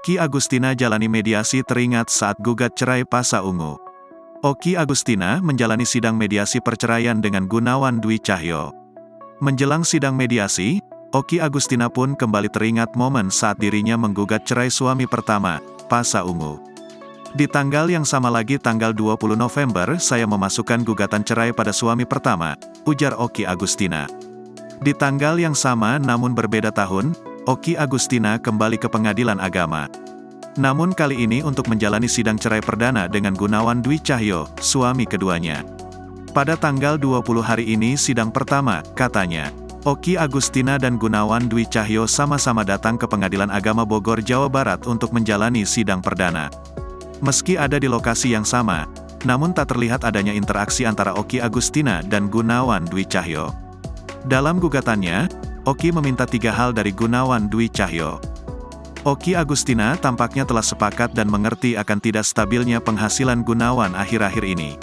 Oki Agustina jalani mediasi teringat saat gugat cerai Pasha Ungu. Oki Agustina menjalani sidang mediasi perceraian dengan Gunawan Dwi Cahyo. Menjelang sidang mediasi, Oki Agustina pun kembali teringat momen saat dirinya menggugat cerai suami pertama, Pasha Ungu. Di tanggal yang sama lagi tanggal 20 November saya memasukkan gugatan cerai pada suami pertama, ujar Oki Agustina. Di tanggal yang sama namun berbeda tahun, Oki Agustina kembali ke pengadilan agama. Namun kali ini untuk menjalani sidang cerai perdana dengan Gunawan Dwi Cahyo, suami keduanya. Pada tanggal 20 hari ini sidang pertama, katanya. Oki Agustina dan Gunawan Dwi Cahyo sama-sama datang ke Pengadilan Agama Bogor, Jawa Barat untuk menjalani sidang perdana. Meski ada di lokasi yang sama, namun tak terlihat adanya interaksi antara Oki Agustina dan Gunawan Dwi Cahyo. Dalam gugatannya, Oki meminta 3 hal dari Gunawan Dwi Cahyo. Oki Agustina tampaknya telah sepakat dan mengerti akan tidak stabilnya penghasilan Gunawan akhir-akhir ini.